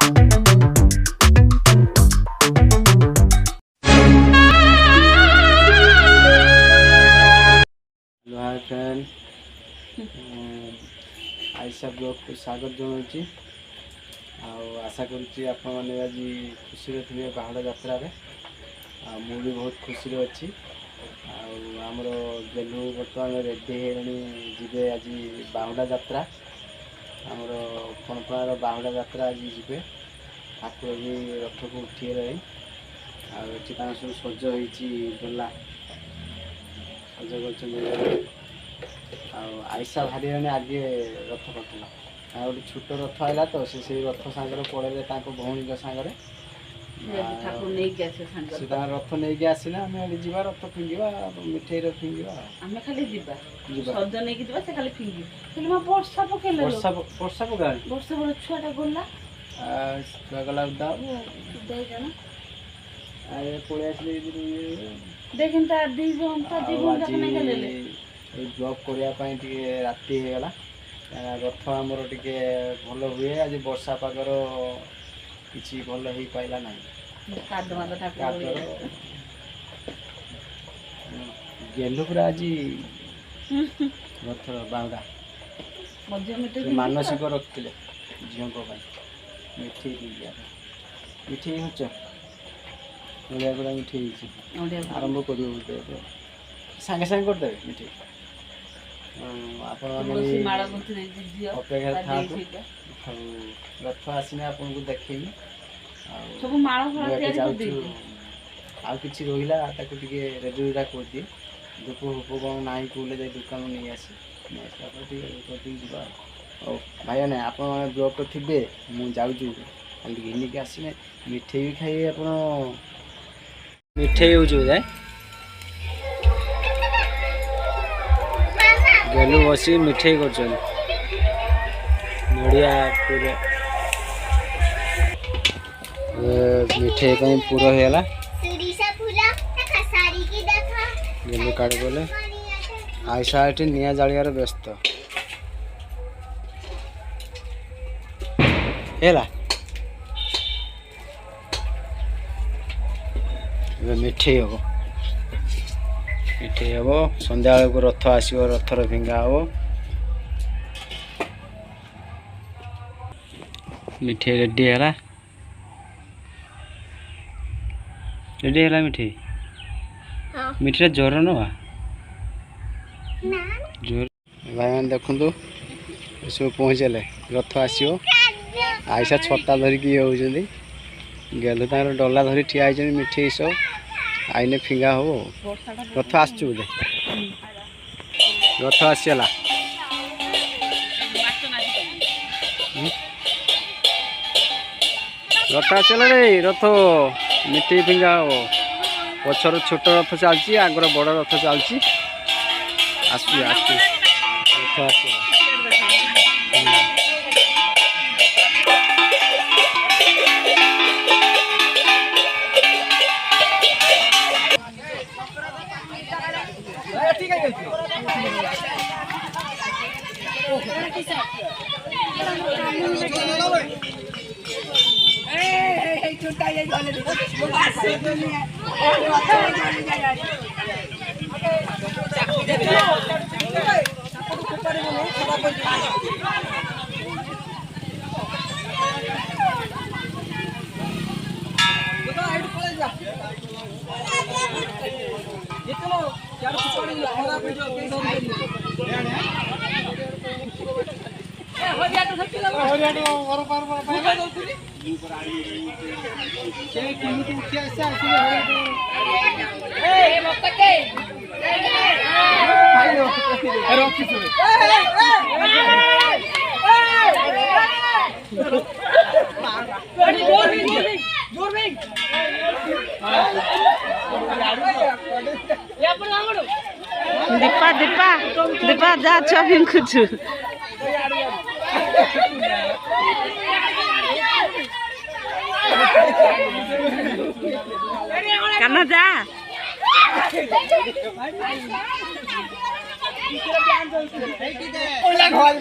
Hi friend, Ayesha blog को स्वागत जनाऊँगी। आशा करुँची आपण मैंने आज खुशी थे बाहुड़ा यात्रा मु भी बहुत खुशी अच्छी। आमर गेलु बर्तमान रेडी जीवे आज बाहुड़ा यात्रा आमर खनपार बाहुड़ा यात्रा आज जीवे ठाकुर भी रथ को उठी रही सब सज होला सज कर आयशा भारी आगे रथ करला गोटे छोट रथ आला तो से रथ सांगे पड़े भौणी सांगे रथ नहीं आसना आम जा रथ फिंगा मिठे फिंगा वर्षा पका छुआ गला उदा ब्लॉग करने राति होगला रथ आमर टे भल हुए आज वर्षा पागर किसी भल हो पाइला ना गेलु पूरा आज रथ बाहुड़ा मानसिक रखते झील मिठे मिठे हो नड़िया गुड़ा मिठे आरंभ कर सांगे सांगे करदे मिठे अपेक्षा था रथ आसने आपन को देखेबी आ कि रहा रेडी रुड़ा कर दिए धूप हुप कौन ना कहले दुकान नहीं आसी भाई ना आप ब्लॉग थे मुझे घिनिक आसने मिठे भी खाइए आप मिठे हो जाए गेलु बसी मिठे कर नड़िया पूरा मिठे पूरा होगा गेलु काट बोले आयशा ये निया जालियार व्यस्त है मिठे हम मिठे हम संध्या को रथ आसो रथर फिंगा हम मिठे रेडी है रेडी है मिठे मिठे जोर ना जोर भाई मैंने देखु सब पहुँचले रथ आसो आयशा छता धरिकी ये गेलु तर डला धरी ठिया मिठे सब आईने फिंगा हो रथ आसु बोले रथ आसला रथ आसला रे रथ मिठे फिंगा हो पछर छोट रथ चलती आगर बड़ रथ चलती आसु आसु रथ आसला दीपा दीपा दीपा जा छबिन कुछु काना जा ओला घर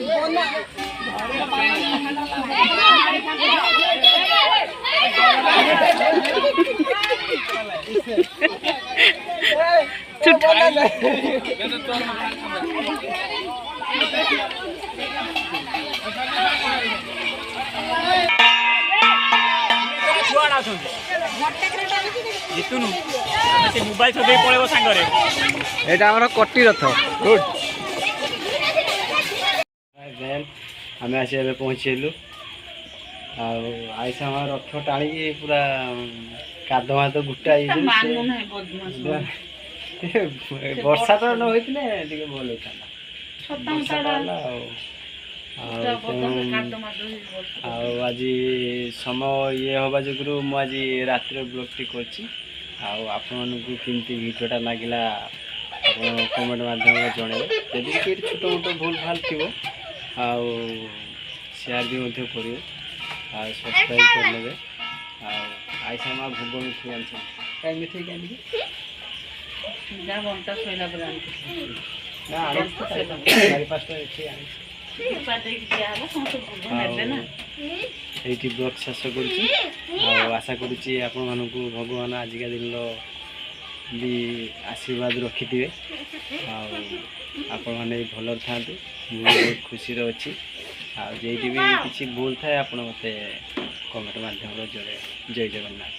ଜିତୁନୁ ସେ ମୋବାଇଲ ସଦେଇ ପଳେଇବ ସାଙ୍ଗରେ। ଏଇଟା ଆମର କଟି ରଥ ଗୁଡ୍। ଆମେ ଆସି ଏବେ ପହଞ୍ଚିଲୁ ଆଉ ଆଇସା ଆମ ରଥ ଟାଣିକି ପୁରା କାଦ ମାଦ ଗୁଟା ବର୍ଷା ତ ନ ହେଇଥିଲେ ଟିକେ ଭଲ ହେଇଥାନ୍ତା। ବର୍ଷାଟା ହେଲା ଆଉ ଆଜି ସମୟ ଇଏ ହେବା ଯୋଗୁରୁ ମୁଁ ଆଜି ରାତିରେ ବ୍ଲଗ୍ଟି କରିଛି। ଆଉ ଆପଣମାନଙ୍କୁ କେମିତି ଭିଡ଼ିଓଟା ଲାଗିଲା ଆପଣ କମେଣ୍ଟ ମାଧ୍ୟମରେ ଜଣାଇବେ। ଯଦି ବି ଏଠି ଛୋଟ ମୋଟ ଭୁଲ ଭାଲ ଥିବ ଆଉ ସେୟାର ବି ମଧ୍ୟ କରିବେ ଆଉ ସବସ୍କ୍ରାଇବ୍ କରିନେବେ। ଆଉ ଆଇସା ମା ଭୋଗ ମିଠେଇ ଆଣିଛନ୍ତି। କାହିଁ ମିଠେଇ କାହିଁକି ନା ଆଣିଛି 4-5ଟା ମିଠେଇ ଆଣିଛି। এইটি ব্লগ ଶେଷ କରୁଛି ଆଉ ଆଶା କରୁଛି ଆପଣମାନଙ୍କୁ ଭଗବାନ ଆଜିକା ଦିନର ବି ଆଶୀର୍ବାଦ ରଖିଥିବେ ଆଉ ଆପଣମାନେ ବି ଭଲରେ ଥାଆନ୍ତୁ। ମୁଁ ବହୁତ ଖୁସିରେ ଅଛି ଆଉ ଯେଇଠି ବି କିଛି ଭୁଲ ଥାଏ ଆପଣ ମୋତେ କମେଣ୍ଟ ମାଧ୍ୟମରେ ଜଣାଇବେ। ଜୟ ଜଗନ୍ନାଥ।